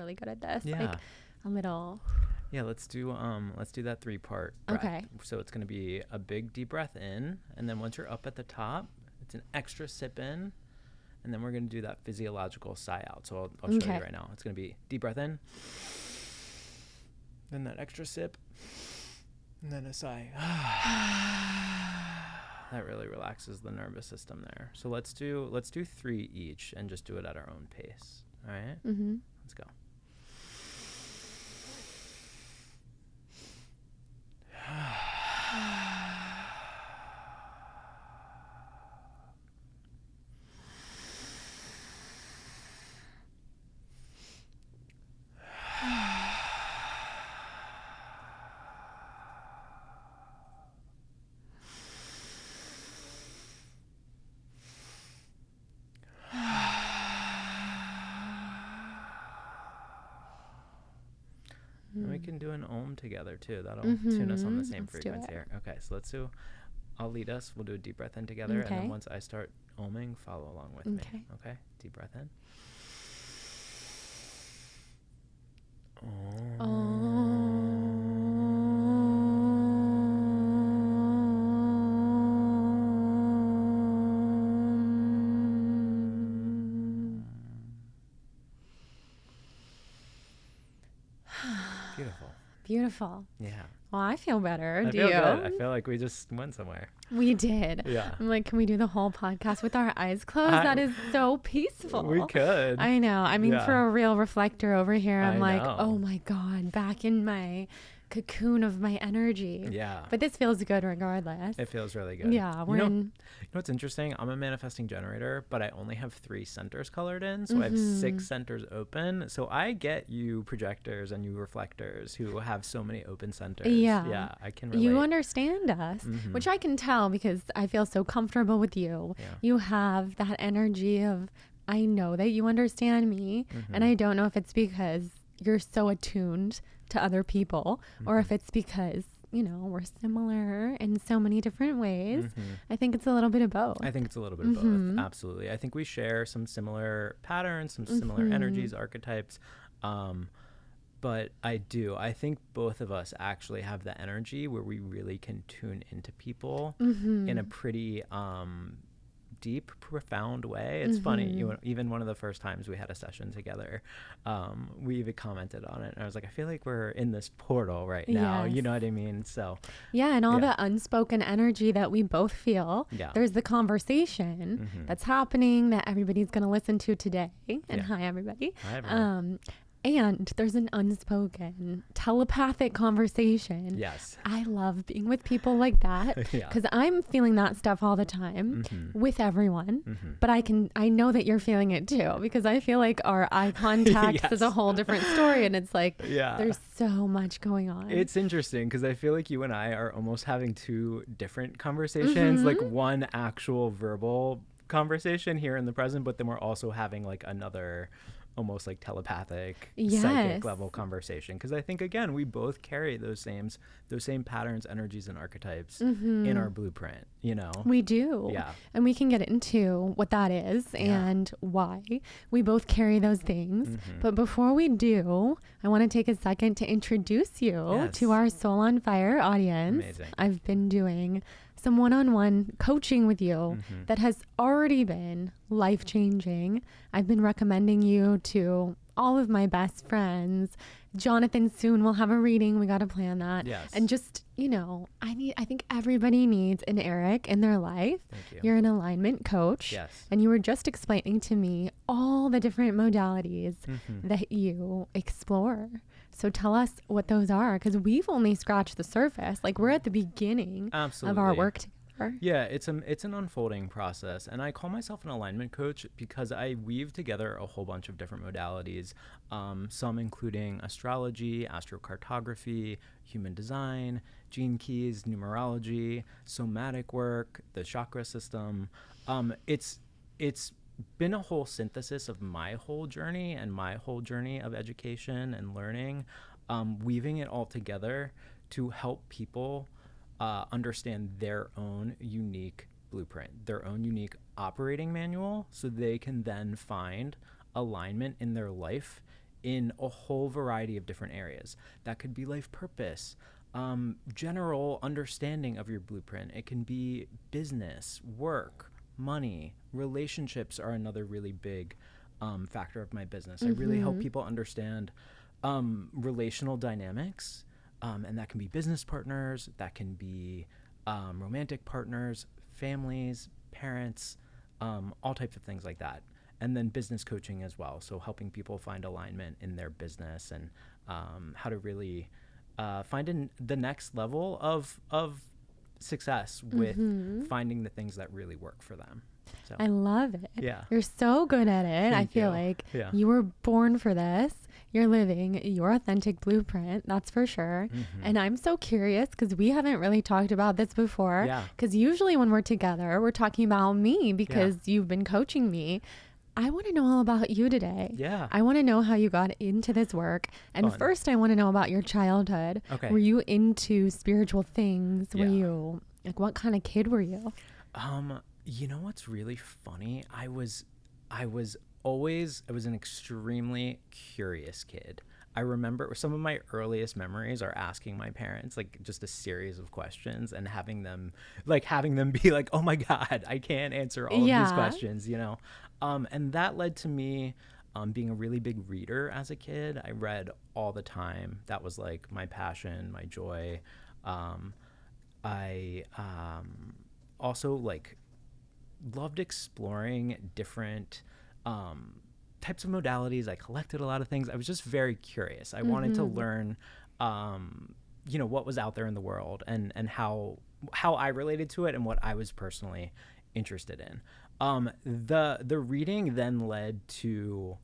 really good at this. Yeah. Like a little. Yeah, let's do that 3-part breath. Okay. So it's going to be a big deep breath in, and then once you're up at the top, it's an extra sip in, and then we're going to do that physiological sigh out. So I'll show you right now. It's going to be deep breath in, then that extra sip, and then a sigh. That really relaxes the nervous system there. So let's do 3 each and just do it at our own pace. All right? Mm-hmm. Let's go. And we can do an om together too. That'll tune us on the same frequency here. Okay, so I'll lead us. We'll do a deep breath in together. And then once I start oming, follow along with me. Okay, deep breath in. Beautiful. Yeah. Well, I feel better. I feel good. I feel like we just went somewhere. We did. Yeah. I'm like, can we do the whole podcast with our eyes closed? That is so peaceful. We could. I know. I mean, for a real reflector over here, I'm like, know. oh my God, back in my cocoon of my energy. Yeah. But this feels good regardless. It feels really good. Yeah. You know what's interesting? I'm a manifesting generator, but I only have 3 centers colored in. So I have 6 centers open. So I get you projectors and you reflectors who have so many open centers. Yeah. Yeah. I can relate. You understand us, which I can tell because I feel so comfortable with you. Yeah. You have that energy of, I know that you understand me. And I don't know if it's because you're so attuned to other people or if it's because, you know, we're similar in so many different ways. I think it's a little bit of both. I think it's a little bit of both. Absolutely. I think we share some similar patterns, some similar energies, archetypes. But I think both of us actually have the energy where we really can tune into people in a pretty deep, profound way. It's funny, even one of the first times we had a session together, we even commented on it, and I was like, I feel like we're in this portal right now. You know what I mean? So and all the unspoken energy that we both feel. There's the conversation that's happening that everybody's going to listen to today. And hi everybody. Hi, everyone. And there's an unspoken telepathic conversation. Yes. I love being with people like that because I'm feeling that stuff all the time with everyone. But I know that you're feeling it too, because I feel like our eye contact is a whole different story. And it's like, there's so much going on. It's interesting because I feel like you and I are almost having 2 different conversations, like one actual verbal conversation here in the present, but then we're also having like another almost like telepathic psychic level conversation, because I think again we both carry those same patterns, energies, and archetypes in our blueprint, you know. We do. And we can get into what that is and why we both carry those things. But before we do, I want to take a second to introduce you to our Soul on Fire audience. Amazing. I've been doing some one-on-one coaching with you that has already been life-changing. I've been recommending you to all of my best friends. Jonathan soon will have a reading. We got to plan that. Yes. And just, you know, I think everybody needs an Eric in their life. Thank you. You're an alignment coach. Yes. And you were just explaining to me all the different modalities that you explore. So tell us what those are, because we've only scratched the surface. Like, we're at the beginning of our work together. Yeah, it's an unfolding process, and I call myself an alignment coach because I weave together a whole bunch of different modalities, some including astrology, astrocartography, human design, gene keys, numerology, somatic work, the chakra system. It's been a whole synthesis of my whole journey and my whole journey of education and learning, weaving it all together to help people understand their own unique blueprint, their own unique operating manual, so they can then find alignment in their life in a whole variety of different areas. That could be life purpose, general understanding of your blueprint. It can be business, work, money, relationships are another really big factor of my business. I really help people understand relational dynamics, and that can be business partners, that can be romantic partners, families, parents, all types of things like that. And then business coaching as well. So helping people find alignment in their business and how to really find the next level of success with finding the things that really work for them. So, I love it. Yeah. You're so good at it. I feel like you were born for this. You're living your authentic blueprint. That's for sure. And I'm so curious because we haven't really talked about this before. Because usually when we're together, we're talking about me because you've been coaching me. I want to know all about you today. Yeah. I want to know how you got into this work. And first, I want to know about your childhood. Okay. Were you into spiritual things? Were you, like, what kind of kid were you? You know what's really funny? I was an extremely curious kid. I remember some of my earliest memories are asking my parents like just a series of questions and having them be like, oh my God, I can't answer all of these questions, you know? And that led to me being a really big reader as a kid. I read all the time. That was like my passion, my joy. I also like loved exploring different types of modalities. I collected a lot of things. I was just very curious. I wanted to learn, you know, what was out there in the world and how I related to it and what I was personally interested in. The reading then led to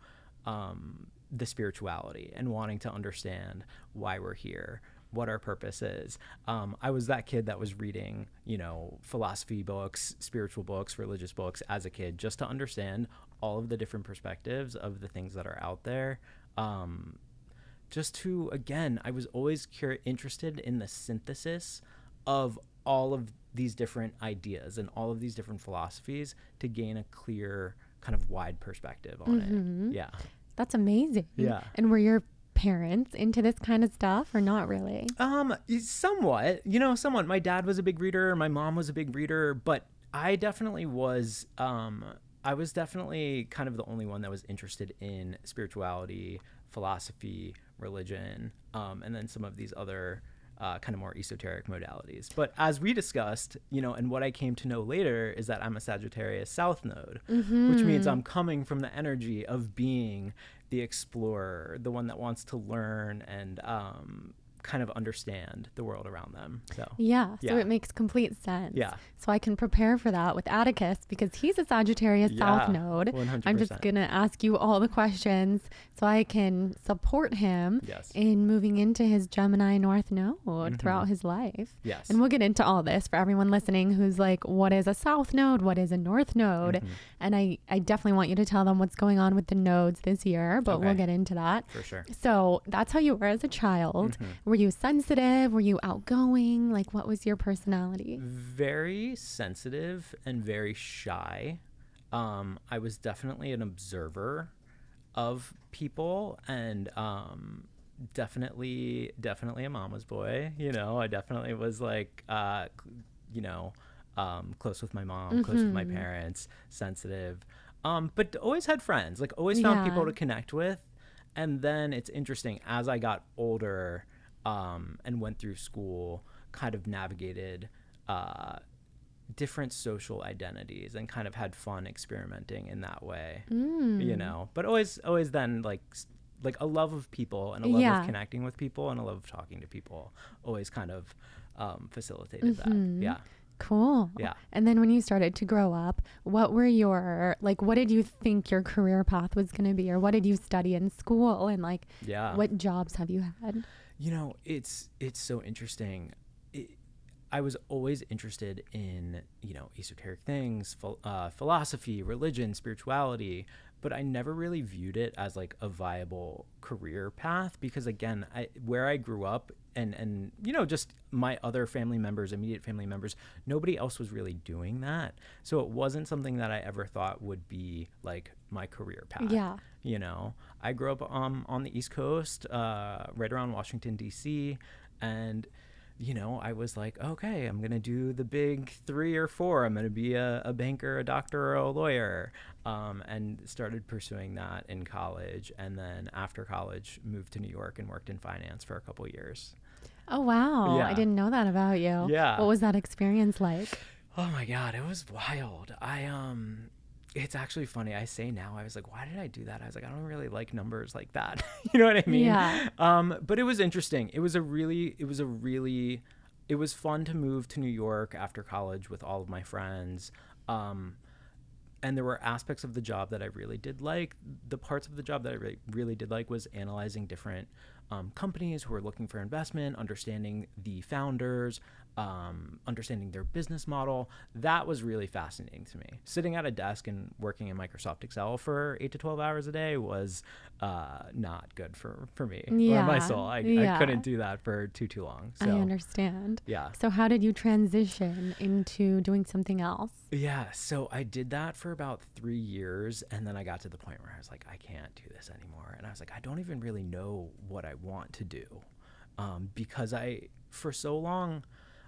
the spirituality and wanting to understand why we're here, what our purpose is. I was that kid that was reading, you know, philosophy books, spiritual books, religious books as a kid, just to understand all of the different perspectives of the things that are out there. Just to, again, I was always interested in the synthesis of all of these different ideas and all of these different philosophies to gain a clear kind of wide perspective on it. Yeah. That's amazing. Yeah. And were your parents into this kind of stuff or not really? Somewhat, you know, somewhat. My dad was a big reader. My mom was a big reader, but I definitely was, I was definitely kind of the only one that was interested in spirituality, philosophy, religion, and then some of these other kind of more esoteric modalities. But as we discussed, you know, and what I came to know later is that I'm a Sagittarius South Node, which means I'm coming from the energy of being the explorer, the one that wants to learn and kind of understand the world around them. So it makes complete sense. Yeah. So I can prepare for that with Atticus because he's a Sagittarius South Node. 100%. I'm just going to ask you all the questions so I can support him in moving into his Gemini North Node throughout his life. Yes. And we'll get into all this for everyone listening who's like, what is a South Node? What is a North Node? And I definitely want you to tell them what's going on with the nodes this year, but we'll get into that. For sure. So that's how you were as a child. Were you sensitive? Were you outgoing? Like, what was your personality? Very sensitive and very shy. I was definitely an observer of people and definitely a mama's boy. You know, I definitely was like, you know, close with my mom, close with my parents, sensitive, but always had friends, like always found people to connect with. And then it's interesting, as I got older and went through school, kind of navigated different social identities and kind of had fun experimenting in that way, you know, but always then like a love of people and a love of connecting with people and a love of talking to people always kind of facilitated that. Yeah. Cool. Yeah. And then when you started to grow up, what were your, like, what did you think your career path was going to be, or what did you study in school, and like, what jobs have you had? You know, it's so interesting. I was always interested in, you know, esoteric things, philosophy, religion, spirituality, but I never really viewed it as like a viable career path because again, where I grew up and you know, just my other family members, immediate family members, nobody else was really doing that. So it wasn't something that I ever thought would be like my career path. Yeah. You know, I grew up on the East Coast, right around Washington, D.C., and you know, I was like, okay, I'm going to do the big 3 or 4. I'm going to be a banker, a doctor, or a lawyer, and started pursuing that in college. And then after college, moved to New York and worked in finance for a couple years. Oh, wow. Yeah. I didn't know that about you. Yeah. What was that experience like? Oh, my God. It was wild. It's actually funny. I say now, I was like, why did I do that? I was like, I don't really like numbers like that. You know what I mean? Yeah. But it was interesting. It was fun to move to New York after college with all of my friends. And there were aspects of the job that I really did like. The parts of the job that I really did like was analyzing different companies who were looking for investment, understanding the founders, understanding their business model. That was really fascinating to me. Sitting at a desk and working in Microsoft Excel for 8 to 12 hours a day was not good for me or my soul. I couldn't do that for too long. So, I understand. Yeah. So how did you transition into doing something else? Yeah. So I did that for about 3 years. And then I got to the point where I was like, I can't do this anymore. And I was like, I don't even really know what I want to do because for so long,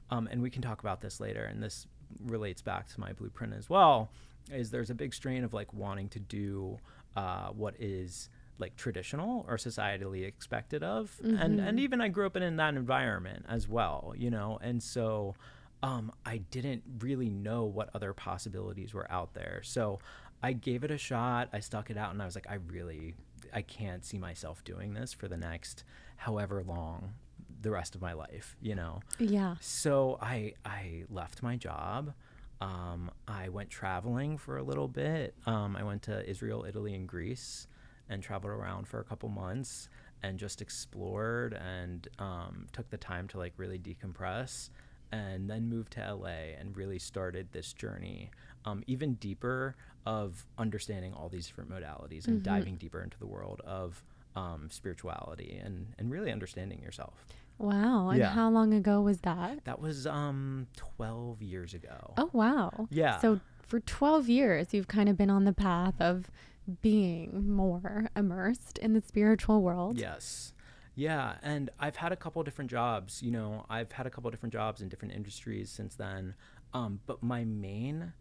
and we can talk about this later, and this relates back to my blueprint as well, is there's a big strain of like wanting to do what is like traditional or societally expected of. Mm-hmm. And even I grew up in that environment as well, you know, and so I didn't really know what other possibilities were out there. So I gave it a shot. I stuck it out, and I was like, I can't see myself doing this for the next however long the rest of my life, you know? Yeah. So I left my job. I went traveling for a little bit. I went to Israel, Italy, and Greece and traveled around for a couple months and just explored and took the time to like really decompress, and then moved to LA and really started this journey even deeper of understanding all these different modalities and diving deeper into the world of spirituality and really understanding yourself. Wow. And how long ago was that? That was 12 years ago. Oh, wow. Yeah. So for 12 years, you've kind of been on the path of being more immersed in the spiritual world. Yes. Yeah. And I've had a couple different jobs, you know, I've had a couple different jobs in different industries since then. But my main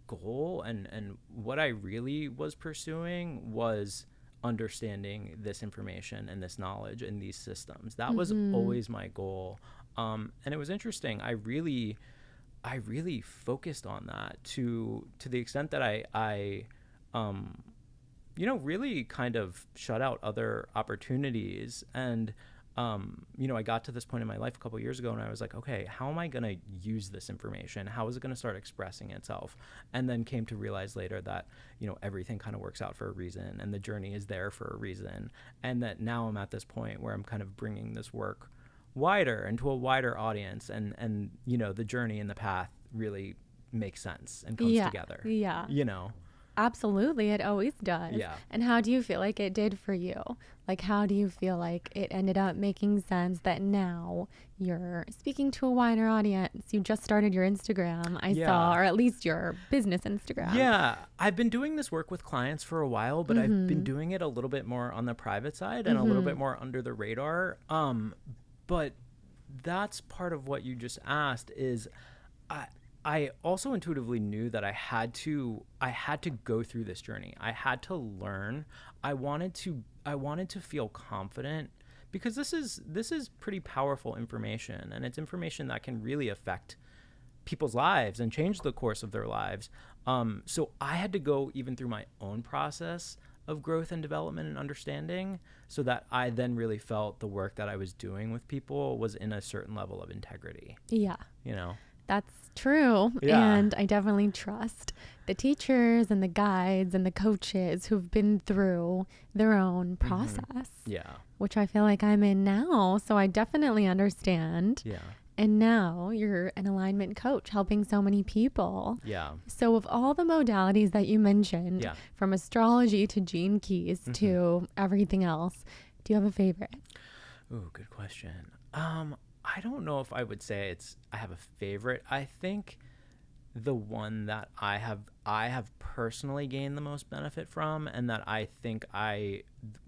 goal and what I really was pursuing was understanding this information and this knowledge and these systems. That was always my goal. And it was interesting. I really focused on that to the extent that I you know, really kind of shut out other opportunities. And you know, I got to this point in my life a couple of years ago, and I was like, okay, how am I going to use this information? How is it going to start expressing itself? And then came to realize later that, you know, everything kind of works out for a reason, and the journey is there for a reason. And that now I'm at this point where I'm kind of bringing this work wider into a wider audience, and you know, the journey and the path really makes sense and comes together. Yeah. You know? Absolutely. It always does. Yeah. And how do you feel like it did for you? Like, how do you feel like it ended up making sense that now you're speaking to a wider audience? You just started your Instagram, I saw, or at least your business Instagram. Yeah. I've been doing this work with clients for a while, but I've been doing it a little bit more on the private side and a little bit more under the radar. But that's part of what you just asked is I also intuitively knew that I had to go through this journey. I had to learn. I wanted to feel confident, because this is pretty powerful information, and it's information that can really affect people's lives and change the course of their lives. So I had to go even through my own process of growth and development and understanding, so that I then really felt the work that I was doing with people was in a certain level of integrity. Yeah. You know? That's true. Yeah. And I definitely trust the teachers and the guides and the coaches who've been through their own process. Yeah. Which I feel like I'm in now. So I definitely understand. Yeah. And now you're an alignment coach helping so many people. Yeah. So of all the modalities that you mentioned, Yeah. from astrology to gene keys to everything else, do you have a favorite? Ooh, good question. I don't know if I would say I have a favorite. I think the one that I have personally gained the most benefit from, and that I think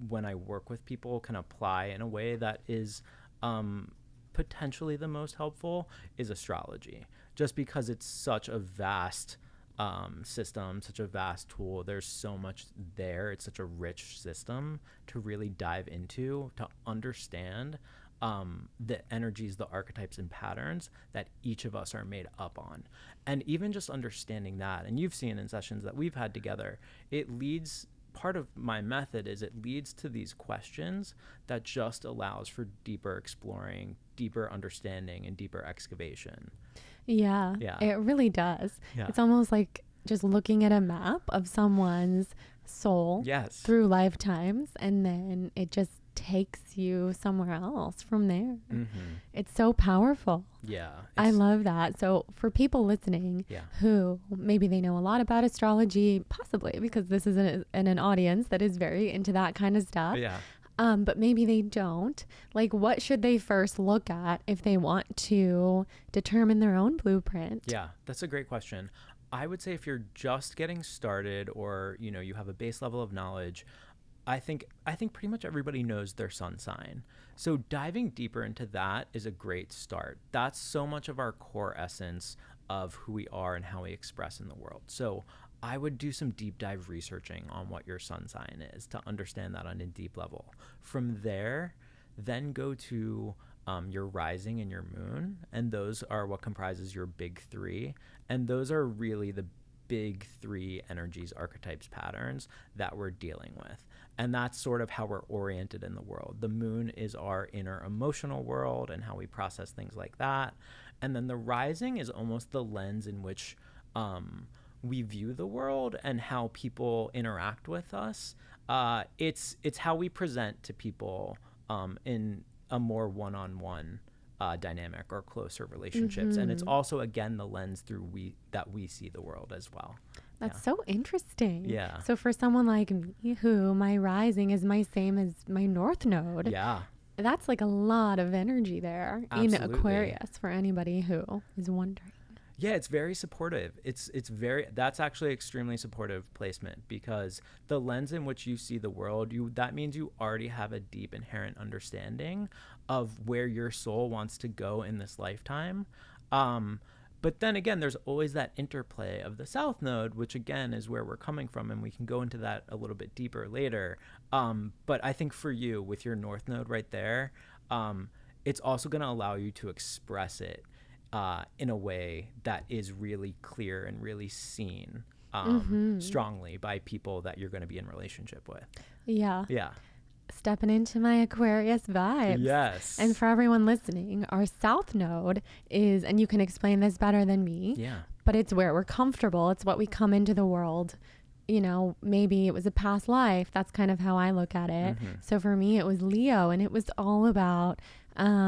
when I work with people, can apply in a way that is potentially the most helpful, is astrology. Just because it's such a vast system, such a vast tool. There's so much there. It's such a rich system to really dive into, to understand the energies, the archetypes, and patterns that each of us are made up on. And even just understanding that, and you've seen in sessions that we've had together, part of my method is it leads to these questions that just allows for deeper exploring, deeper understanding, and deeper excavation. Yeah, it really does. Yeah. It's almost like just looking at a map of someone's soul through lifetimes, and then it just takes you somewhere else from there. It's so powerful. Yeah. I love that. So for people listening who maybe they know a lot about astrology, possibly because this is in an audience that is very into that kind of stuff. Yeah. But maybe they don't. Like, what should they first look at if they want to determine their own blueprint? Yeah, that's a great question. I would say if you're just getting started, or you have a base level of knowledge, I think pretty much everybody knows their sun sign. So diving deeper into that is a great start. That's so much of our core essence of who we are and how we express in the world. So I would do some deep dive researching on what your sun sign is to understand that on a deep level. From there, then go to your rising and your moon, and those are what comprises your big three. And those are really the big three energies, archetypes, patterns that we're dealing with. And that's sort of how we're oriented in the world. The moon is our inner emotional world and how we process things like that. And then the rising is almost the lens in which we view the world and how people interact with us. It's how we present to people in a more one-on-one dynamic or closer relationships. And it's also, again, the lens through that we see the world as well. That's so interesting. Yeah. So for someone like me, who my rising is my same as my north node, that's like a lot of energy there. Absolutely. In Aquarius, for anybody who is wondering. Yeah, it's very supportive. That's actually extremely supportive placement, because the lens in which you see the world, that means you already have a deep inherent understanding of where your soul wants to go in this lifetime. But then again, there's always that interplay of the South Node, which again is where we're coming from, and we can go into that a little bit deeper later. But I think for you, with your North Node right there, it's also going to allow you to express it in a way that is really clear and really seen strongly by people that you're going to be in relationship with. Yeah. Yeah. Stepping into my Aquarius vibes. Yes. And for everyone listening, our South Node is, and you can explain this better than me, but it's where we're comfortable. It's what we come into the world. Maybe it was a past life. That's kind of how I look at it. So for me, it was Leo, and it was all about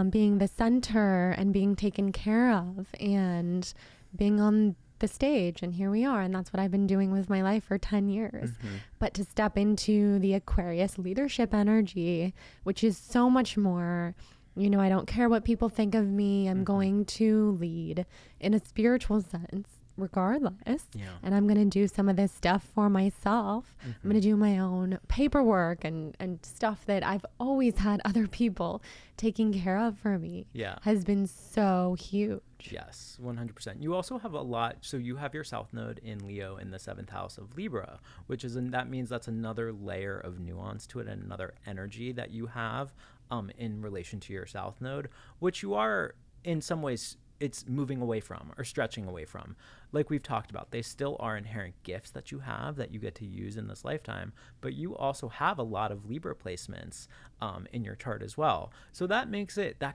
being the center and being taken care of and being on the stage. And here we are. And that's what I've been doing with my life for 10 years. But to step into the Aquarius leadership energy, which is so much more, I don't care what people think of me. I'm going to lead in a spiritual sense regardless. And I'm going to do some of this stuff for myself. I'm going to do my own paperwork and stuff that I've always had other people taking care of for me. Has been so huge. Yes, 100%. You also have a lot. So you have your South Node in Leo in the 7th house of Libra, that means that's another layer of nuance to it and another energy that you have in relation to your South Node, which you are in some ways it's moving away from or stretching away from. Like we've talked about, they still are inherent gifts that you have that you get to use in this lifetime, but you also have a lot of Libra placements in your chart as well. So that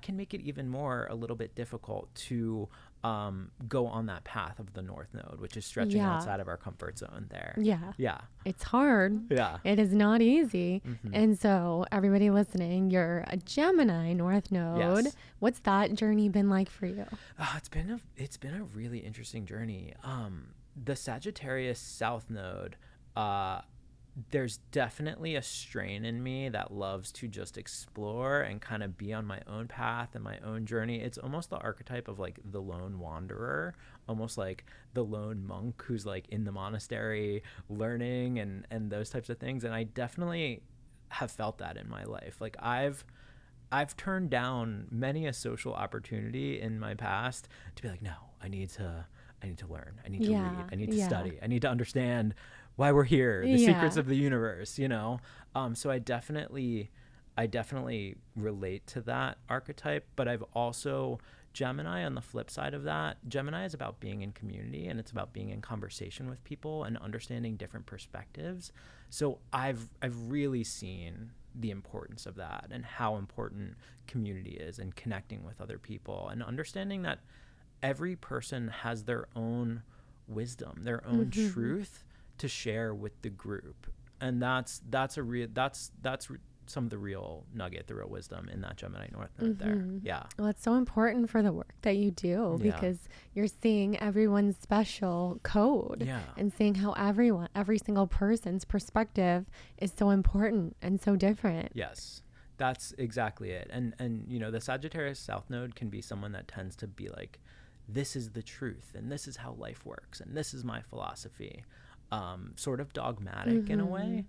can make it even more a little bit difficult to go on that path of the North Node, which is stretching outside of our comfort zone there. Yeah. It's hard. Yeah. It is not easy. And so everybody listening, you're a Gemini North Node. Yes. What's that journey been like for you? It's been a really interesting journey. The Sagittarius South Node, there's definitely a strain in me that loves to just explore and kind of be on my own path and my own journey. It's almost the archetype of like the lone wanderer, almost like the lone monk who's like in the monastery learning and those types of things. And I definitely have felt that in my life. Like I've turned down many a social opportunity in my past to be like, no, I need to learn. I need to read. I need to study. I need to understand why we're here, the secrets of the universe, you know? So I definitely relate to that archetype, but I've also, Gemini on the flip side of that, Gemini is about being in community and it's about being in conversation with people and understanding different perspectives. So I've really seen the importance of that and how important community is and connecting with other people and understanding that every person has their own wisdom, their own truth to share with the group. And that's some of the real nugget, the real wisdom in that Gemini North Node there. Yeah. Well, it's so important for the work that you do because you're seeing everyone's special code and seeing how every single person's perspective is so important and so different. Yes. That's exactly it. And you know, the Sagittarius South Node can be someone that tends to be like, this is the truth and this is how life works and this is my philosophy. Sort of dogmatic in a way.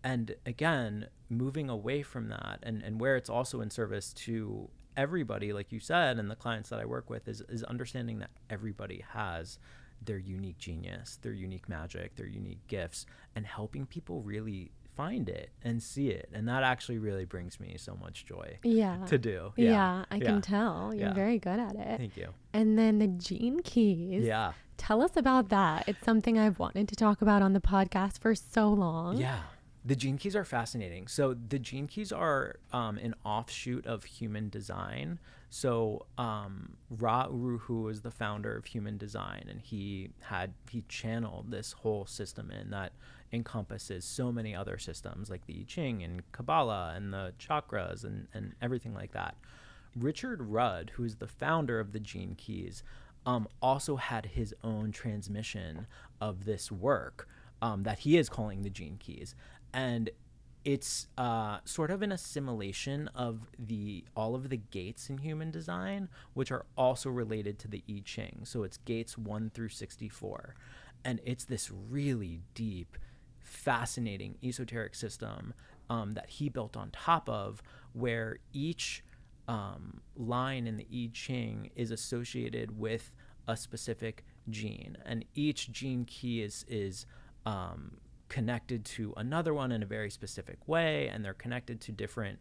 And again, moving away from that and where it's also in service to everybody, like you said, and the clients that I work with is understanding that everybody has their unique genius, their unique magic, their unique gifts, and helping people really find it and see it. And that actually really brings me so much joy to do. I can tell. You're very good at it. Thank you. And then the gene keys. Yeah. Tell us about that. It's something I've wanted to talk about on the podcast for so long. Yeah. The gene keys are fascinating. So the gene keys are an offshoot of human design. So Ra Uru, who was the founder of human design, and he channeled this whole system in that encompasses so many other systems like the I Ching and Kabbalah and the chakras and everything like that. Richard Rudd, who is the founder of the gene keys, also had his own transmission of this work that he is calling the gene keys. And it's sort of an assimilation of all of the gates in human design, which are also related to the I Ching. So it's gates 1 through 64. And it's this really deep, fascinating esoteric system that he built on top of, where each line in the I Ching is associated with a specific gene, and each gene key is connected to another one in a very specific way, and they're connected to different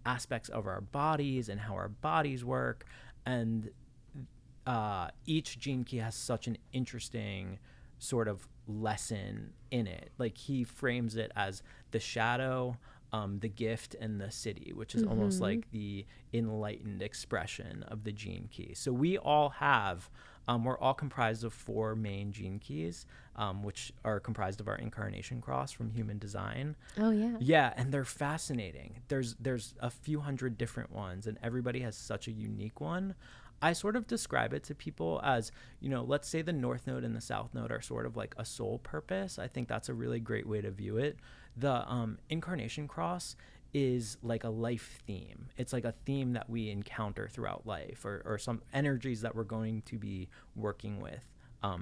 aspects of our bodies and how our bodies work. And each gene key has such an interesting sort of lesson in it. Like he frames it as the shadow, the gift, and the city, which is almost like the enlightened expression of the gene key. So we all have, we're all comprised of 4 main gene keys, which are comprised of our incarnation cross from human design. Oh yeah. Yeah, and they're fascinating. There's a few hundred different ones, and everybody has such a unique one. I sort of describe it to people as, you know, let's say the North Node and the South Node are sort of like a soul purpose. I think that's a really great way to view it. The incarnation cross is like a life theme. It's like a theme that we encounter throughout life, or some energies that we're going to be working with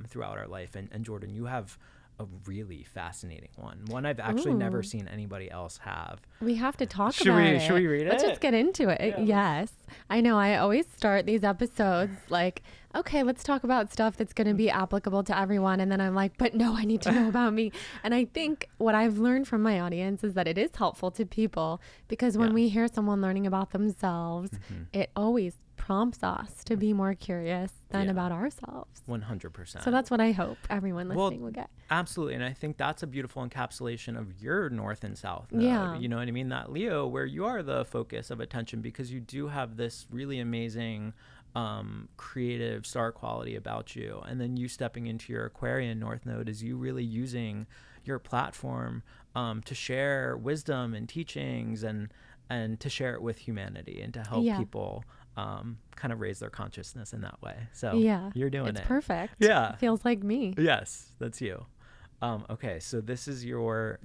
throughout our life. And Jordan, you have a really fascinating one I've actually never seen anybody else have. We have to talk about it. Should we read it? Let's just get into it. Yeah. Yes. I know. I always start these episodes like, okay, let's talk about stuff that's going to be applicable to everyone. And then I'm like, but no, I need to know about me. And I think what I've learned from my audience is that it is helpful to people, because when we hear someone learning about themselves, it always prompts us to be more curious than about ourselves. 100%. So that's what I hope everyone listening will get. Absolutely. And I think that's a beautiful encapsulation of your North and South node. Yeah. You know what I mean? That Leo, where you are the focus of attention, because you do have this really amazing creative star quality about you. And then you stepping into your Aquarian North Node is you really using your platform to share wisdom and teachings and to share it with humanity and to help people kind of raise their consciousness in that way. So you're doing it's perfect. Yeah. It feels like me. Yes, that's you. Okay, so this is your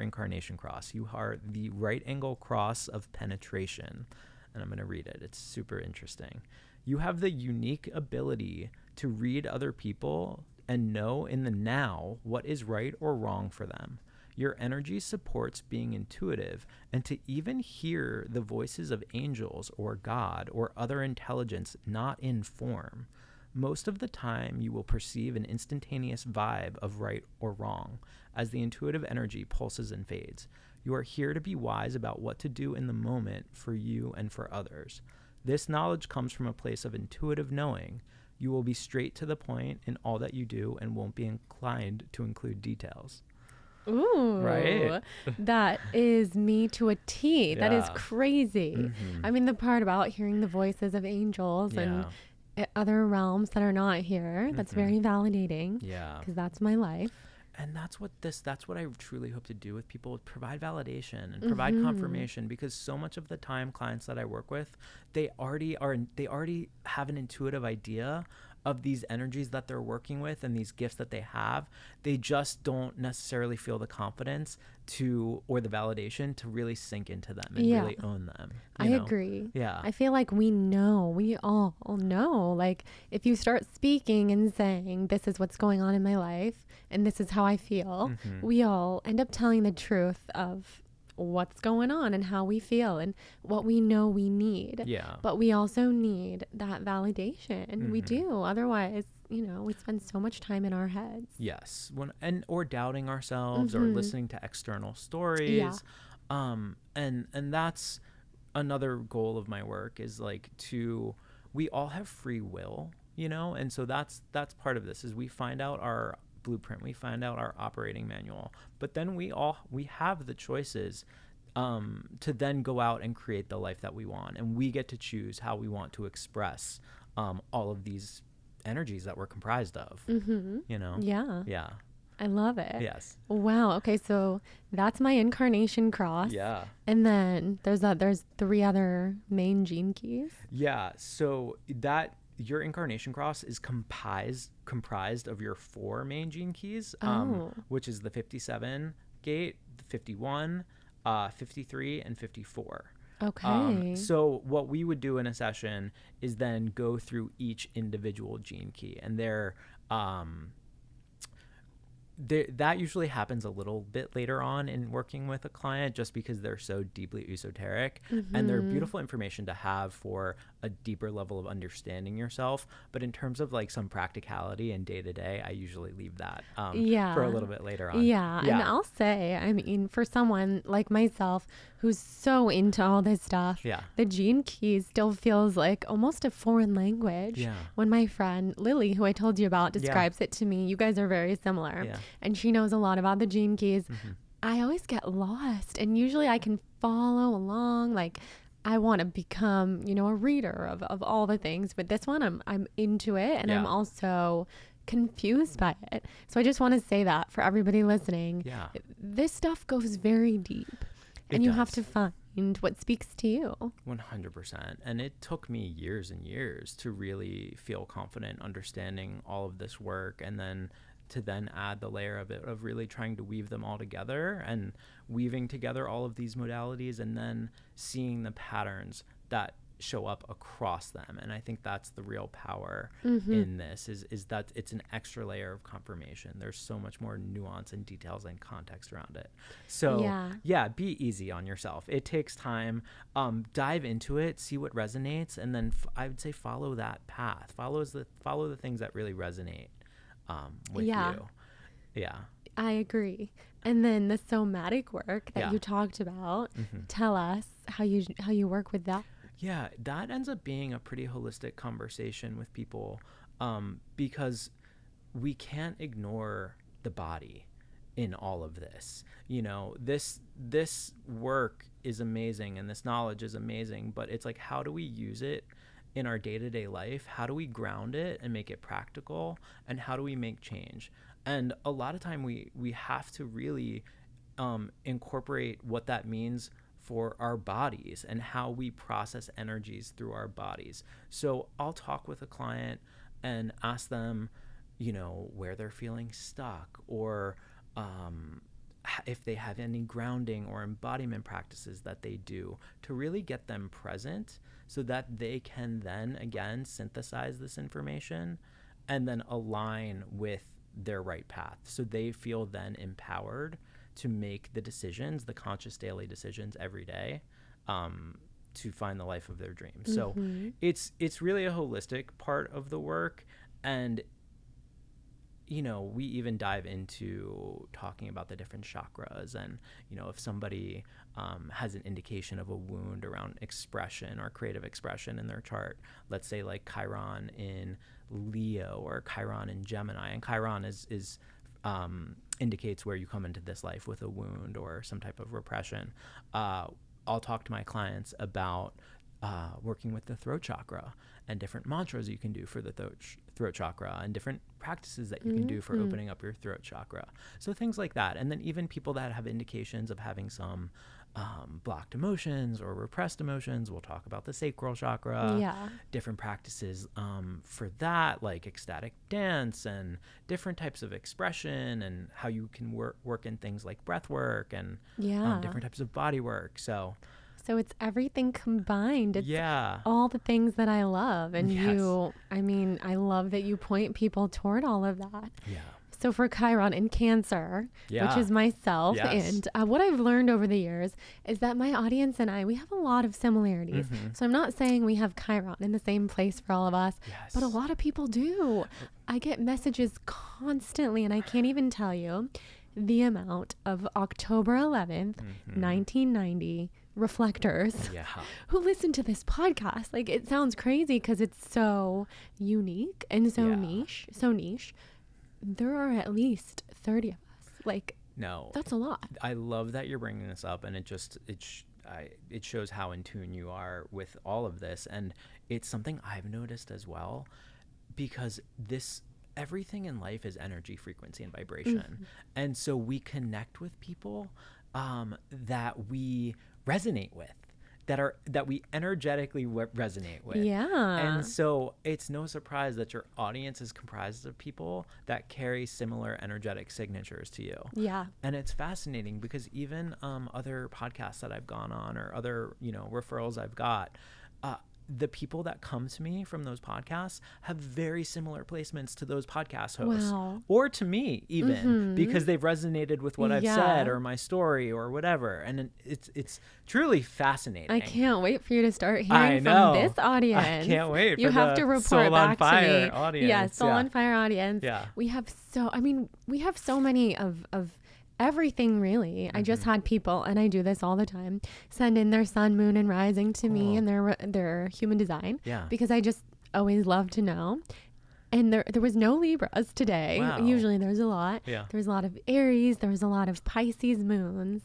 incarnation cross. You are the right angle cross of penetration. And I'm going to read it. It's super interesting. You have the unique ability to read other people and know in the now what is right or wrong for them. Your energy supports being intuitive and to even hear the voices of angels or God or other intelligence not in form. Most of the time, you will perceive an instantaneous vibe of right or wrong as the intuitive energy pulses and fades. You are here to be wise about what to do in the moment for you and for others. This knowledge comes from a place of intuitive knowing. You will be straight to the point in all that you do and won't be inclined to include details. Ooh, right? That is me to a T. That is crazy. Mm-hmm. I mean, the part about hearing the voices of angels and other realms that are not here, that's very validating. Yeah. Because that's my life. And that's what I truly hope to do with people, provide validation and provide confirmation, because so much of the time clients that I work with, they already have an intuitive idea of these energies that they're working with and these gifts that they have. They just don't necessarily feel the confidence or the validation to really sink into them and really own them. I agree. Yeah. I feel like we all know, like if you start speaking and saying, this is what's going on in my life and this is how I feel, we all end up telling the truth of what's going on and how we feel and what we know we need. Yeah. But we also need that validation. We do. Otherwise, we spend so much time in our heads. Yes. Or doubting ourselves or listening to external stories. Yeah. And that's another goal of my work is we all have free will, and so that's part of this is we find out our blueprint, we find out our operating manual, but then we have the choices to then go out and create the life that we want, and we get to choose how we want to express all of these energies that we're comprised of. Yeah, I love it. Yes. Wow. Okay, so that's my incarnation cross. Yeah. And then there's 3 other main gene keys. Yeah. So your incarnation cross is comprised of your 4 main gene keys, which is the 57 gate, the 51, 53, and 54. Okay. So what we would do in a session is then go through each individual gene key, and that usually happens a little bit later on in working with a client, just because they're so deeply esoteric and they're beautiful information to have for a deeper level of understanding yourself. But in terms of some practicality and day to day, I usually leave that for a little bit later on. Yeah. And I'll say, I mean, for someone like myself who's so into all this stuff, the gene keys still feels like almost a foreign language. Yeah. When my friend Lily, who I told you about, describes it to me, you guys are very similar. Yeah. And she knows a lot about the gene keys. I always get lost, and usually I can follow along. I want to become, a reader of all the things, but this one I'm into it, and I'm also confused by it. So I just want to say that for everybody listening. Yeah. This stuff goes very deep, and you have to find what speaks to you. 100%. And it took me years and years to really feel confident understanding all of this work, and then to add the layer of it of really trying to weave them all together and weaving together all of these modalities, and then seeing the patterns that show up across them. And I think that's the real power in this is that it's an extra layer of confirmation. There's so much more nuance and details and context around it. So be easy on yourself. It takes time. Dive into it, see what resonates, and then I would say follow that path. Follow the things that really resonate with you. Yeah. I agree. And then the somatic work that you talked about, tell us how you work with that. Yeah, that ends up being a pretty holistic conversation with people, because we can't ignore the body in all of this. This work is amazing and this knowledge is amazing, but it's how do we use it in our day-to-day life, how do we ground it and make it practical, and how do we make change? And a lot of time we have to really incorporate what that means for our bodies and how we process energies through our bodies. So I'll talk with a client and ask them, you know, where they're feeling stuck, or if they have any grounding or embodiment practices that they do to really get them present, so that they can then again synthesize this information and then align with their right path, so they feel then empowered to make the decisions, the conscious daily decisions every day, to find the life of their dreams. So it's really a holistic part of the work. And you know, we even dive into talking about the different chakras, and you know, if somebody has an indication of a wound around expression or creative expression in their chart, let's say like Chiron in Leo or Chiron in Gemini, and Chiron is indicates where you come into this life with a wound or some type of repression. I'll talk to my clients about working with the throat chakra and different mantras you can do for the throat chakra, and different practices that you can do for opening up your throat chakra. So things like that. And then even people that have indications of having some blocked emotions or repressed emotions, we'll talk about the sacral chakra, different practices for that, like ecstatic dance and different types of expression, and how you can work in things like breath work and different types of body work. So it's everything combined. It's all the things that I love. And I love that you point people toward all of that. Yeah. So for Chiron in Cancer, which is myself, and what I've learned over the years is that my audience and we have a lot of similarities. So I'm not saying we have Chiron in the same place for all of us, but a lot of people do. I get messages constantly, and I can't even tell you the amount of October 11th, 1990 reflectors who listen to this podcast. Like, it sounds crazy because it's so unique and so niche. There are at least 30 of us. Like, no, that's a lot. I love that you're bringing this up, and it shows how in tune you are with all of this. And it's something I've noticed as well, because everything in life is energy, frequency, and vibration. And so we connect with people that we resonate with, that we energetically resonate with. And so it's no surprise that your audience is comprised of people that carry similar energetic signatures to you. And it's fascinating because even other podcasts that I've gone on, or other, you know, referrals I've got, the people that come to me from those podcasts have very similar placements to those podcast hosts, or to me even, because they've resonated with what I've said or my story or whatever. And it's truly fascinating. I can't wait for you to start hearing from this audience. I can't wait. You have to report back to me. Audience. Yeah, Soul on Fire audience. We have so many of everything, really. I just had people, and I do this all the time, send in their sun, moon, and rising to me, and their human design, because I just always love to know. And there was no Libras today. Usually there's a lot. There's a lot of Aries. There was a lot of Pisces moons.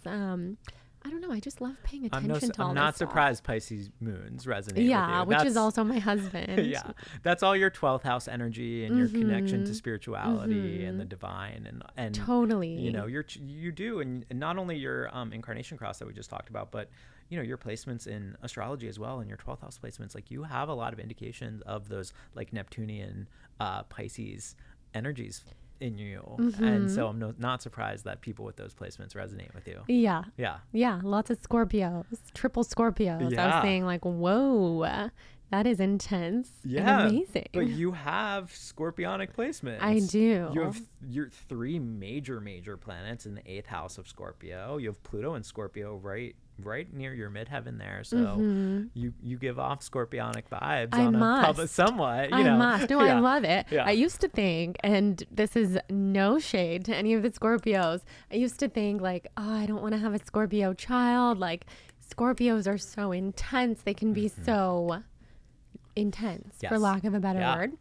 I don't know. I just love paying attention to all this stuff. I'm not surprised Pisces moons resonate with you. Which is also my husband. That's all your 12th house energy and your connection to spirituality and the divine, and totally. You know, you do, and not only your incarnation cross that we just talked about, but you know, your placements in astrology as well, and your 12th house placements. Like, you have a lot of indications of those like Neptunian, Pisces energies in you. And so I'm not surprised that people with those placements resonate with you. Lots of Scorpios, triple Scorpios. I was saying, like, whoa, that is intense and amazing. But you have Scorpionic placements. I do. You have your 3 major planets in the 8th house of Scorpio. You have Pluto and Scorpio right near your midheaven there, so you give off Scorpionic vibes somewhat. You know. Must. No, I love it. I used to think, and this is no shade to any of the Scorpios, I used to think like, oh, I don't want to have a Scorpio child. Like, Scorpios are so intense. They can be so intense, for lack of a better word.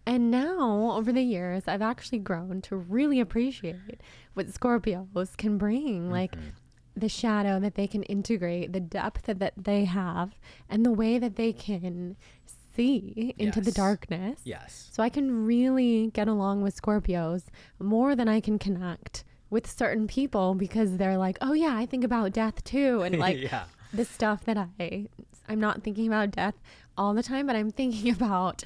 And now, over the years, I've actually grown to really appreciate what Scorpios can bring. Like, the shadow that they can integrate, the depth that they have, and the way that they can see into the Yes. darkness. Yes. So I can really get along with Scorpios more than I can connect with certain people, because they're like, oh yeah, I think about death too. And like Yeah. the stuff that I'm not thinking about death all the time, but I'm thinking about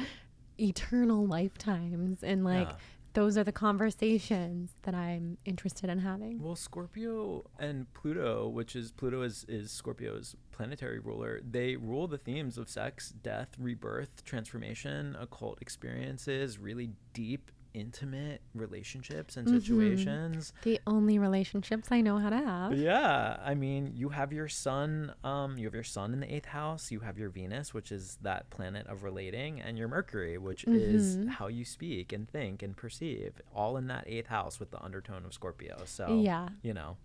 eternal lifetimes. And like, Yeah. those are the conversations that I'm interested in having. Well, Scorpio and Pluto, which is Pluto is Scorpio's planetary ruler, they rule the themes of sex, death, rebirth, transformation, occult experiences, really deep, intimate relationships and situations. The only relationships I know how to have. Yeah, I mean, you have your sun in the 8th house, you have your Venus, which is that planet of relating, and your Mercury, which is how you speak and think and perceive, all in that 8th house with the undertone of Scorpio. So, Yeah. you know.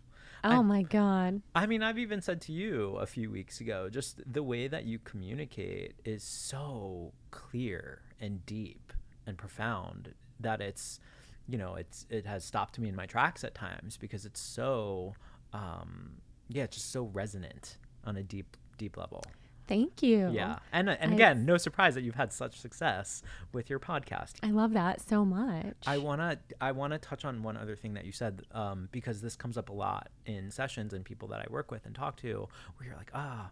Oh my God. I mean, I've even said to you a few weeks ago, just the way that you communicate is so clear and deep and profound that it's, you know, it has stopped me in my tracks at times, because it's so, just so resonant on a deep level. Thank you. Yeah. And again, no surprise that you've had such success with your podcast. I love that so much. I wanna touch on one other thing that you said, because this comes up a lot in sessions and people that I work with and talk to, where you're like, I'm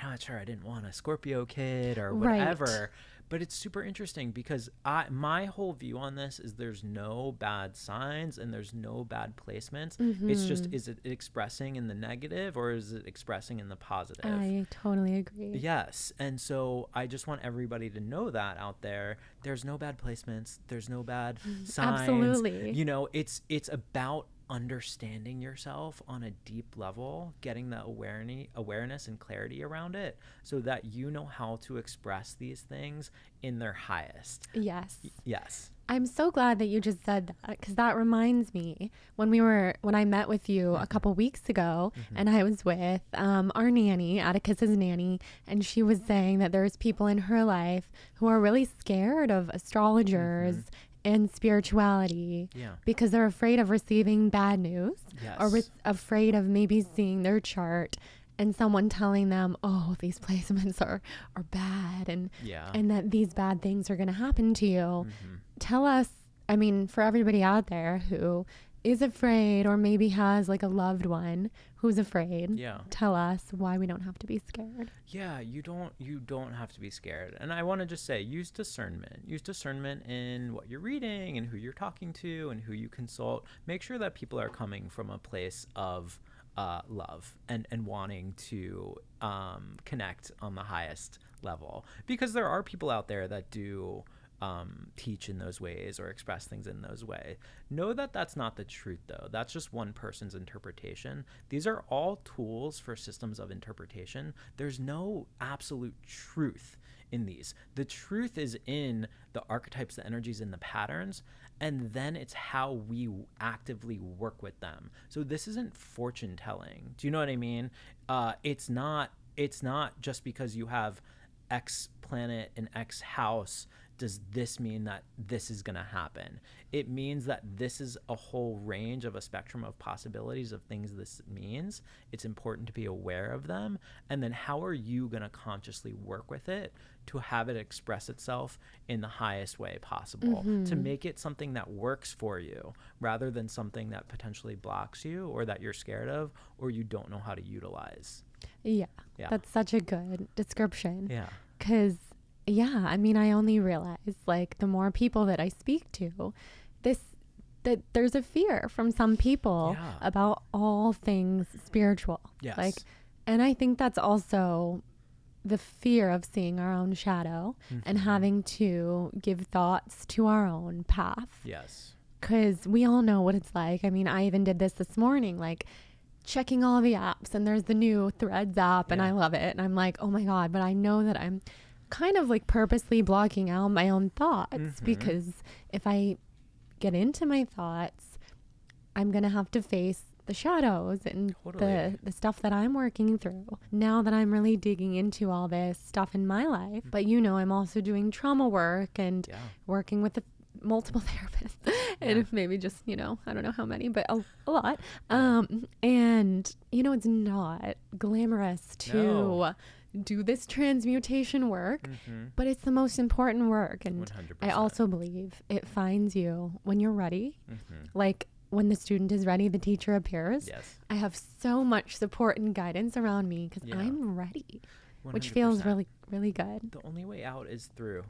not sure, I didn't want a Scorpio kid or whatever. Right. But it's super interesting, because my whole view on this is there's no bad signs and there's no bad placements. It's just, is it expressing in the negative or is it expressing in the positive? I totally agree. Yes. And so I just want everybody to know that out there, there's no bad placements. There's no bad signs. Absolutely. You know, it's about understanding yourself on a deep level, getting the awareness and clarity around it, so that you know how to express these things in their highest. Yes. I'm so glad that you just said that, because that reminds me when I met with you a couple weeks ago, and I was with our nanny, Atticus's nanny, and she was saying that there's people in her life who are really scared of astrologers and spirituality, because they're afraid of receiving bad news, or afraid of maybe seeing their chart and someone telling them, oh, these placements are bad, and that these bad things are going to happen to you. Tell us, I mean, for everybody out there who is afraid, or maybe has like a loved one who's afraid, tell us why we don't have to be scared. Yeah, you don't have to be scared. And I want to just say, use discernment in what you're reading and who you're talking to and who you consult. Make sure that people are coming from a place of love and wanting to connect on the highest level, because there are people out there that do teach in those ways or express things in those ways. Know that that's not the truth, though. That's just one person's interpretation. These are all tools for systems of interpretation. There's no absolute truth in these. The truth is in the archetypes, the energies, and the patterns, and then it's how we actively work with them. So this isn't fortune telling. Do you know what I mean? It's not just because you have X planet in X house does this mean that this is going to happen. It means that this is a whole range of a spectrum of possibilities of things this means. It's important to be aware of them. And then how are you going to consciously work with it to have it express itself in the highest way possible, to make it something that works for you rather than something that potentially blocks you or that you're scared of or you don't know how to utilize. Yeah. That's such a good description. Yeah. 'Cause I mean, I only realize, like, the more people that I speak to, that there's a fear from some people about all things spiritual. Yes. Like, and I think that's also the fear of seeing our own shadow and having to give thoughts to our own path. Yes. 'Cause we all know what it's like. I mean, I even did this morning, like, checking all the apps, and there's the new Threads app, and I love it. And I'm like, oh my God, but I know that I'm kind of like purposely blocking out my own thoughts, because if I get into my thoughts, I'm going to have to face the shadows and the stuff that I'm working through now that I'm really digging into all this stuff in my life. But, I'm also doing trauma work and working with multiple therapists and if maybe just, I don't know how many, but a lot. And, it's not glamorous to do this transmutation work, Mm-hmm. but it's the most important work. And 100%. I also believe it finds you when you're ready. Mm-hmm. Like when the student is ready, the teacher appears. Yes. I have so much support and guidance around me because Yeah. I'm ready, 100%. which feels really, really good. The only way out is through.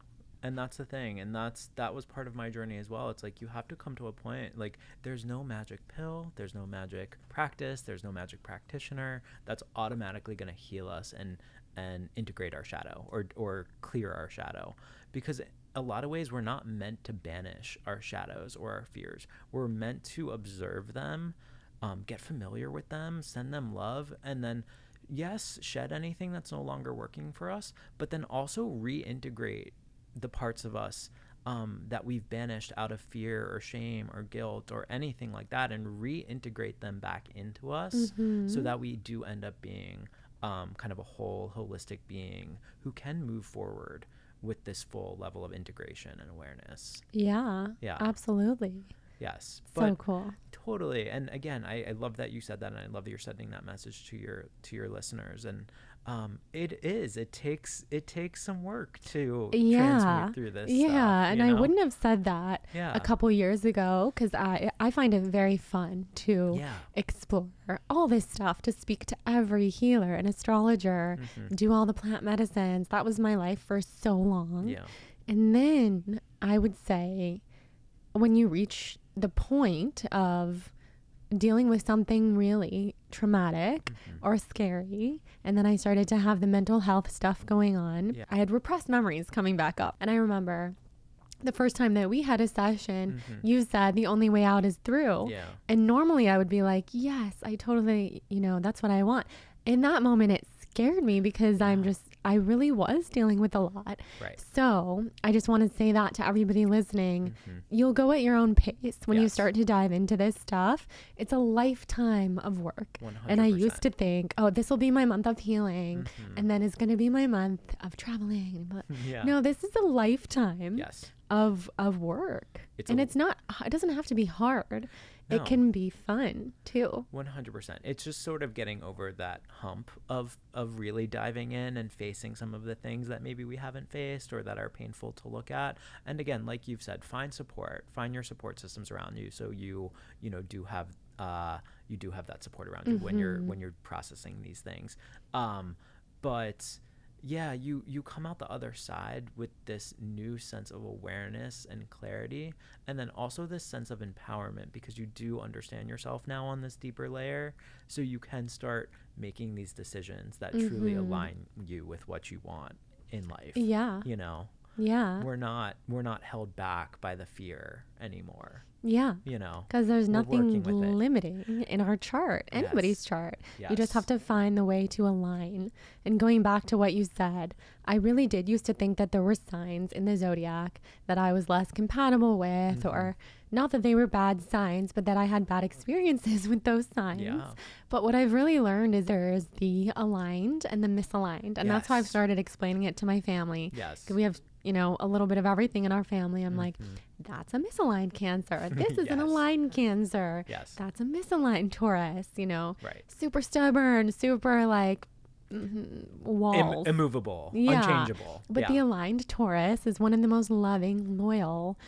And that's the thing. And that was part of my journey as well. It's like you have to come to a point, like there's no magic pill, there's no magic practice, there's no magic practitioner that's automatically going to heal us and integrate our shadow or clear our shadow. Because a lot of ways we're not meant to banish our shadows or our fears. We're meant to observe them, get familiar with them, send them love, and then yes, shed anything that's no longer working for us, but then also reintegrate the parts of us that we've banished out of fear or shame or guilt or anything like that, and reintegrate them back into us, so that we do end up being kind of a whole holistic being who can move forward with this full level of integration and awareness. Yeah, absolutely. Yes. So cool. Totally. And again, I love that you said that, and I love that you're sending that message to your listeners. And it takes some work to transmute through this stuff, and I wouldn't have said that a couple years ago, because I find it very fun to explore all this stuff, to speak to every healer and astrologer, do all the plant medicines. That was my life for so long. And then I would say when you reach the point of dealing with something really traumatic or scary, and then I started to have the mental health stuff going on, I had repressed memories coming back up. And I remember the first time that we had a session, you said the only way out is through. And normally I would be like, yes, I totally, that's what I want. In that moment, it scared me because I really was dealing with a lot. So I just want to say that to everybody listening. You'll go at your own pace when you start to dive into this stuff. It's a lifetime of work. 100%. And I used to think, oh, this will be my month of healing, and then it's going to be my month of traveling. But no, this is a lifetime of work. It doesn't have to be hard. No. It can be fun too. 100%. It's just sort of getting over that hump of really diving in and facing some of the things that maybe we haven't faced or that are painful to look at. And again, like you've said, find your support systems around you, so you do have that support around you when you're processing these things. But yeah, you come out the other side with this new sense of awareness and clarity, and then also this sense of empowerment, because you do understand yourself now on this deeper layer, so you can start making these decisions that truly align you with what you want in life. We're not held back by the fear anymore. Because there's nothing limiting in our chart, anybody's chart. You just have to find the way to align. And going back to what you said, I really did used to think that there were signs in the zodiac that I was less compatible with, or not that they were bad signs, but that I had bad experiences with those signs. But what I've really learned is there's the aligned and the misaligned. And that's how I've started explaining it to my family. Because we have a little bit of everything in our family. I'm like, that's a misaligned Cancer. This is an aligned Cancer. That's a misaligned Taurus, super stubborn, super like walls. Immovable, unchangeable. But the aligned Taurus is one of the most loving, loyal,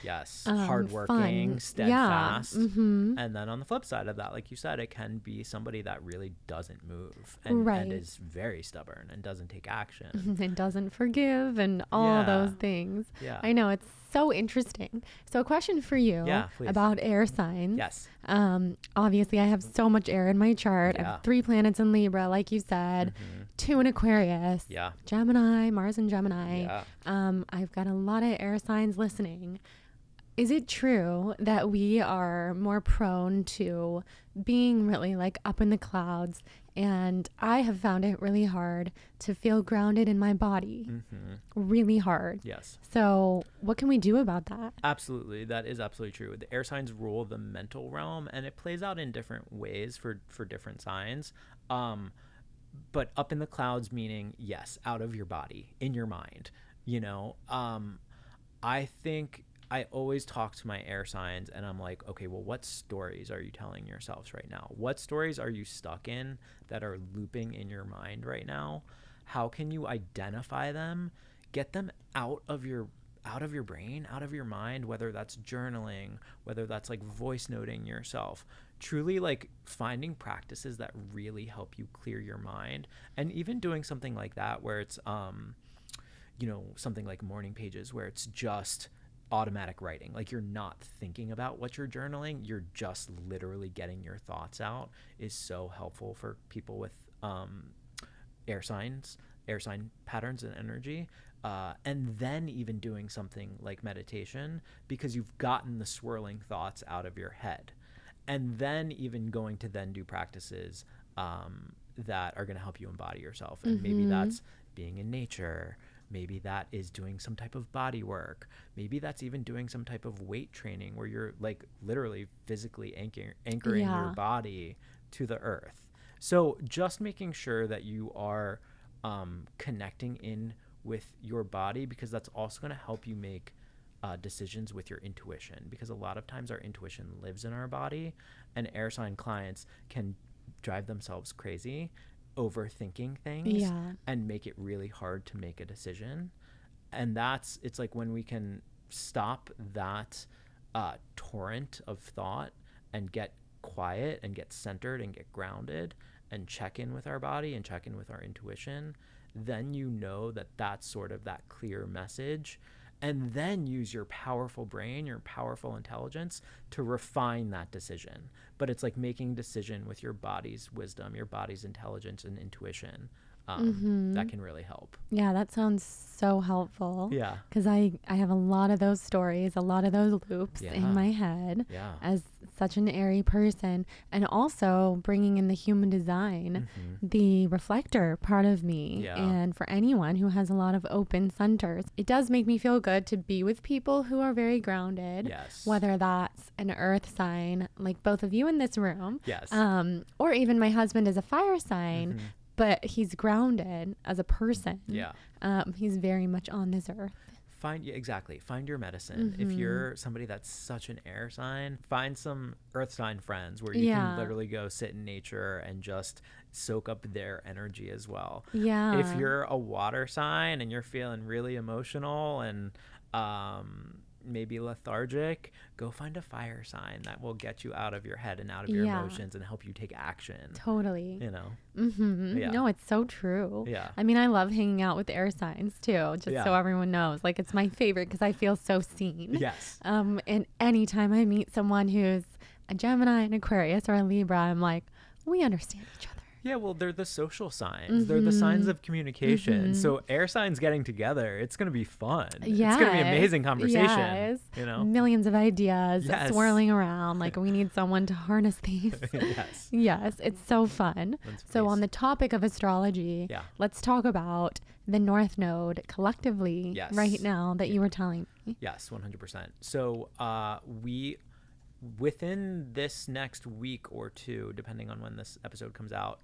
hardworking, fun. steadfast. And then on the flip side of that, like you said, it can be somebody that really doesn't move and is very stubborn and doesn't take action and doesn't forgive and all those things. I know, it's so interesting. So a question for you about air signs. Obviously I have so much air in my chart. I have 3 planets in Libra, like you said, 2 in Aquarius, Gemini, Mars in Gemini. I've got a lot of air signs listening. Is it true that we are more prone to being really like up in the clouds? And I have found it really hard to feel grounded in my body. Really hard. So what can we do about that? Absolutely. That is absolutely true. The air signs rule the mental realm, and it plays out in different ways for different signs. But up in the clouds meaning, yes, out of your body, in your mind. I think I always talk to my air signs and I'm like, okay, well, what stories are you telling yourselves right now? What stories are you stuck in that are looping in your mind right now? How can you identify them, get them out of your brain, out of your mind, whether that's journaling, whether that's like voice noting yourself, truly like finding practices that really help you clear your mind. And even doing something like that where it's something like morning pages where it's just automatic writing, like you're not thinking about what you're journaling, you're just literally getting your thoughts out, is so helpful for people with air sign patterns and energy. And then even doing something like meditation, because you've gotten the swirling thoughts out of your head. And then even going to then do practices that are going to help you embody yourself. And maybe that's being in nature. Maybe that is doing some type of body work. Maybe that's even doing some type of weight training where you're like literally physically anchoring your body to the earth. So just making sure that you are connecting in with your body, because that's also going to help you make decisions with your intuition, because a lot of times our intuition lives in our body, and air sign clients can drive themselves crazy overthinking things and make it really hard to make a decision. And it's like when we can stop that torrent of thought and get quiet and get centered and get grounded and check in with our body and check in with our intuition, then you know that that's sort of that clear message. And then use your powerful brain, your powerful intelligence to refine that decision. But it's like making a decision with your body's wisdom, your body's intelligence and intuition. That can really help. Yeah, that sounds so helpful. Yeah. Because I have a lot of those stories, a lot of those loops in my head as such an airy person. And also bringing in the human design, the reflector part of me. Yeah. And for anyone who has a lot of open centers, it does make me feel good to be with people who are very grounded. Yes. Whether that's an earth sign, like both of you in this room. Yes. Or even my husband is a fire sign. But he's grounded as a person. Yeah. He's very much on this earth. Find your medicine. If you're somebody that's such an air sign, find some earth sign friends where you can literally go sit in nature and just soak up their energy as well. Yeah. If you're a water sign and you're feeling really emotional and maybe lethargic, go find a fire sign that will get you out of your head and out of your emotions and help you take action. Totally. You know? Yeah. No, it's so true. Yeah. I mean, I love hanging out with air signs too, just so everyone knows. Like, it's my favorite because I feel so seen. Yes. And anytime I meet someone who's a Gemini, an Aquarius, or a Libra, I'm like, we understand each other. Yeah, well, they're the social signs. They're the signs of communication. So air signs getting together, it's going to be fun. Yes. It's going to be an amazing conversation. Yes. You know? Millions of ideas swirling around. Like, we need someone to harness these. Yes. Yes, it's so fun. So on the topic of astrology, let's talk about the North Node collectively right now that you were telling me. Yes, 100%. So within this next week or two, depending on when this episode comes out,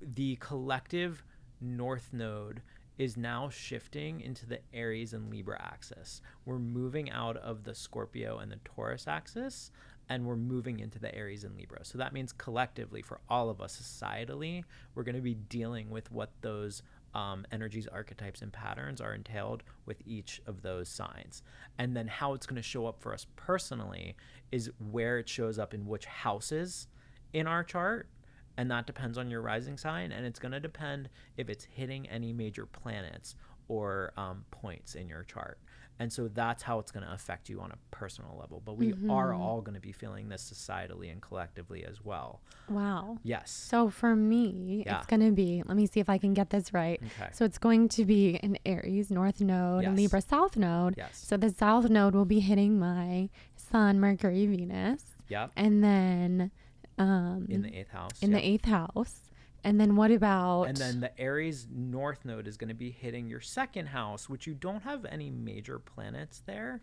the collective North Node is now shifting into the Aries and Libra axis. We're moving out of the Scorpio and the Taurus axis, and we're moving into the Aries and Libra. So that means collectively, for all of us societally, we're going to be dealing with what those energies, archetypes, and patterns are entailed with each of those signs. And then how it's going to show up for us personally is where it shows up in which houses in our chart. And that depends on your rising sign. And it's going to depend if it's hitting any major planets or points in your chart. And so that's how it's going to affect you on a personal level. But we are all going to be feeling this societally and collectively as well. Wow. Yes. So for me, it's going to be, let me see if I can get this right. Okay. So it's going to be an Aries North Node, and Libra South Node. Yes. So the South Node will be hitting my Sun, Mercury, Venus. Yep. And then in the 8th house. In the 8th house. And then what about... And then the Aries North Node is going to be hitting your 2nd house, which you don't have any major planets there.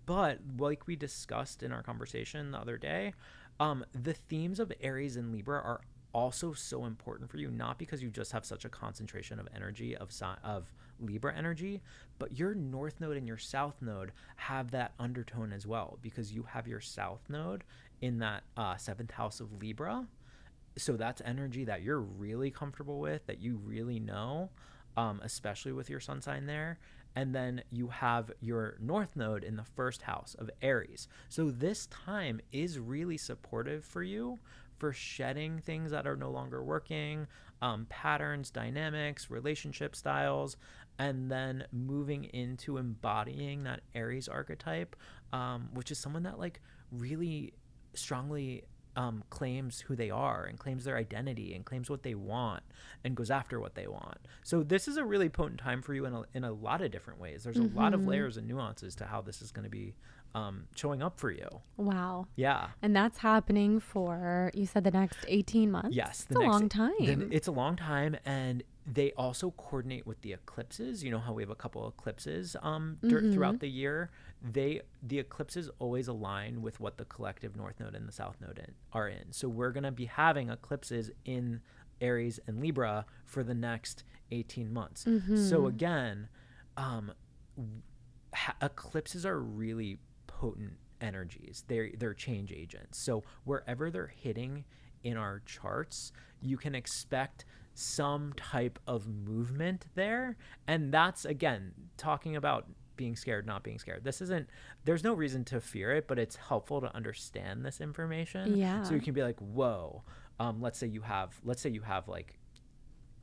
But like we discussed in our conversation the other day, the themes of Aries and Libra are also so important for you, not because you just have such a concentration of energy, of Libra energy, but your North Node and your South Node have that undertone as well, because you have your South Node in that 7th house of Libra. so that's energy that you're really comfortable with, that you really know, especially with your sun sign there. And then you have your north node in the first house of Aries. So this time is really supportive for you for shedding things that are no longer working, patterns, dynamics, relationship styles, and then moving into embodying that Aries archetype, which is someone that like really strongly claims who they are and claims their identity and claims what they want and goes after what they want. So this is a really potent time for you in a lot of different ways. There's a lot of layers and nuances to how this is going to be showing up for you. Wow. Yeah. And that's happening for, you said, the next 18 months? Yes. It's a long time. It's a long time. And they also coordinate with the eclipses. You know how we have a couple eclipses throughout the year? The eclipses always align with what the collective north node and the south node are in. So we're going to be having eclipses in Aries and Libra for the next 18 months. So again, eclipses are really potent energies. They're change agents. So wherever they're hitting in our charts, you can expect some type of movement there. And that's, again, talking about being scared, not being scared. There's no reason to fear it, but it's helpful to understand this information. Yeah. So you can be like, whoa, let's say you have like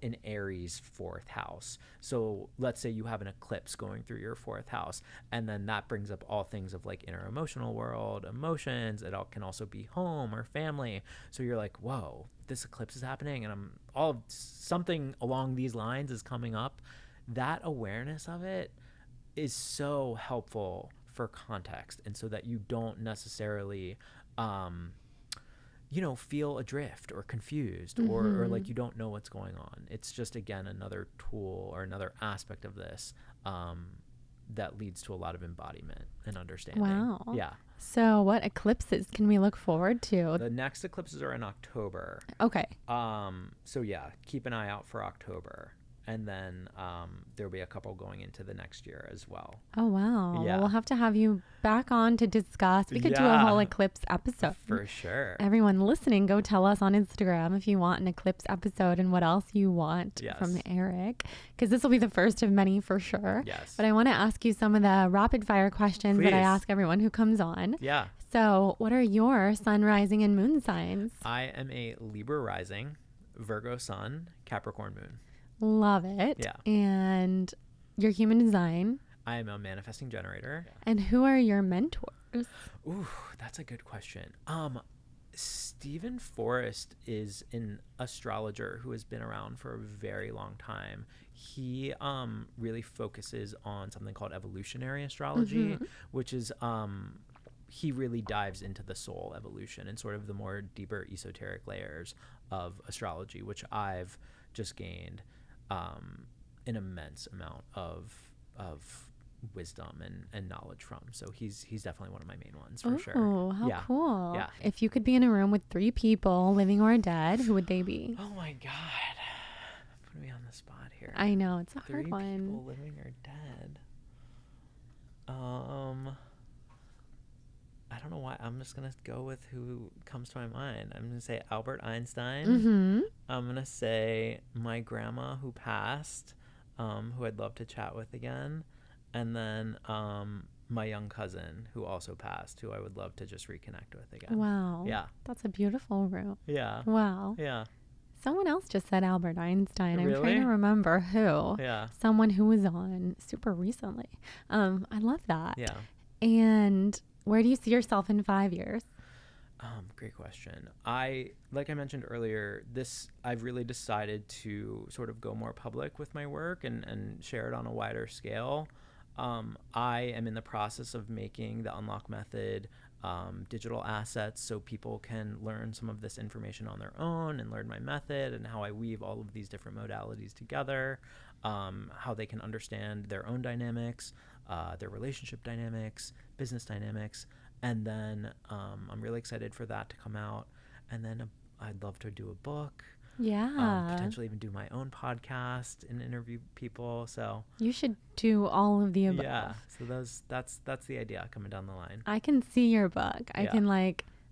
an Aries fourth house. So let's say you have an eclipse going through your fourth house, and then that brings up all things of like inner emotional world, emotions. It all can also be home or family. So you're like, whoa, this eclipse is happening, and something along these lines is coming up. That awareness of it is so helpful for context, and so that you don't necessarily feel adrift or confused or like you don't know what's going on. It's just, again, another tool or another aspect of this that leads to a lot of embodiment and understanding. Wow. Yeah. So what eclipses can we look forward to? The next eclipses are in October. Okay. So yeah, keep an eye out for October. And then there'll be a couple going into the next year as well. Oh, wow. Yeah. Well, we'll have to have you back on to discuss. We could do a whole eclipse episode. For sure. Everyone listening, go tell us on Instagram if you want an eclipse episode and what else you want from Eric. Because this will be the first of many for sure. Yes. But I want to ask you some of the rapid fire questions that I ask everyone who comes on. Yeah. So what are your sun, rising, and moon signs? I am a Libra rising, Virgo sun, Capricorn moon. Love it. Yeah. And your human design. I am a manifesting generator. And who are your mentors? Ooh, that's a good question. Stephen Forrest is an astrologer who has been around for a very long time. He really focuses on something called evolutionary astrology, which is he really dives into the soul evolution and sort of the more deeper esoteric layers of astrology, which I've just gained an immense amount of wisdom and knowledge from. So he's definitely one of my main ones for sure. Oh, how cool. Yeah. If you could be in a room with 3 people, living or dead, who would they be? Oh my God. Put me on the spot here. I know, it's a 3 hard one. people living or dead. I don't know why. I'm just going to go with who comes to my mind. I'm going to say Albert Einstein. I'm going to say my grandma who passed, who I'd love to chat with again. And then my young cousin who also passed, who I would love to just reconnect with again. Wow. Yeah. That's a beautiful room. Yeah. Wow. Yeah. Someone else just said Albert Einstein. Really? I'm trying to remember who. Yeah. Someone who was on super recently. I love that. Yeah. And where do you see yourself in 5 years? Great question. Like I mentioned earlier, I've really decided to sort of go more public with my work and share it on a wider scale. I am in the process of making the Unlock Method digital assets so people can learn some of this information on their own and learn my method and how I weave all of these different modalities together, how they can understand their own dynamics, their relationship dynamics, business dynamics. And then I'm really excited for that to come out. And then I'd love to do a book. Yeah. Potentially even do my own podcast and interview people. So you should do all of the above. Yeah. So that's the idea coming down the line. I can see your book. I can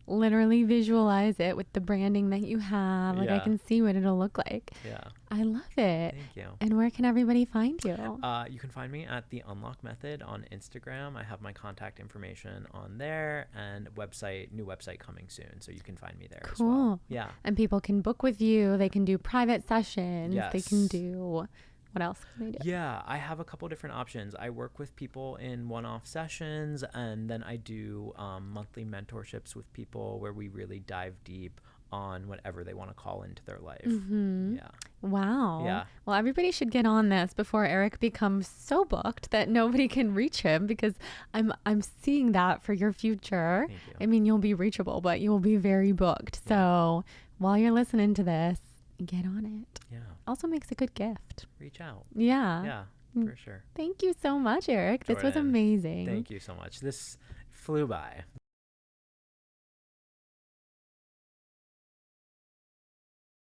literally visualize it with the branding that you have. Like I can see what it'll look like. Yeah. I love it. Thank you. And where can everybody find you? You can find me at The Unlock Method on Instagram. I have my contact information on there, and new website coming soon. So you can find me there as well. Yeah. And people can book with you. They can do private sessions. Yes. They can do... What else can they do? Yeah, I have a couple different options. I work with people in one-off sessions, and then I do monthly mentorships with people where we really dive deep on whatever they want to call into their life. Yeah. Wow. Yeah. Well, everybody should get on this before Eric becomes so booked that nobody can reach him, because I'm seeing that for your future. Thank you. I mean, you'll be reachable, but you will be very booked. Yeah. So while you're listening to this, get on it. Yeah. Also makes a good gift. Reach out. Yeah. Yeah, for sure. Thank you so much, Eric. Jordan, this was amazing. Thank you so much. This flew by.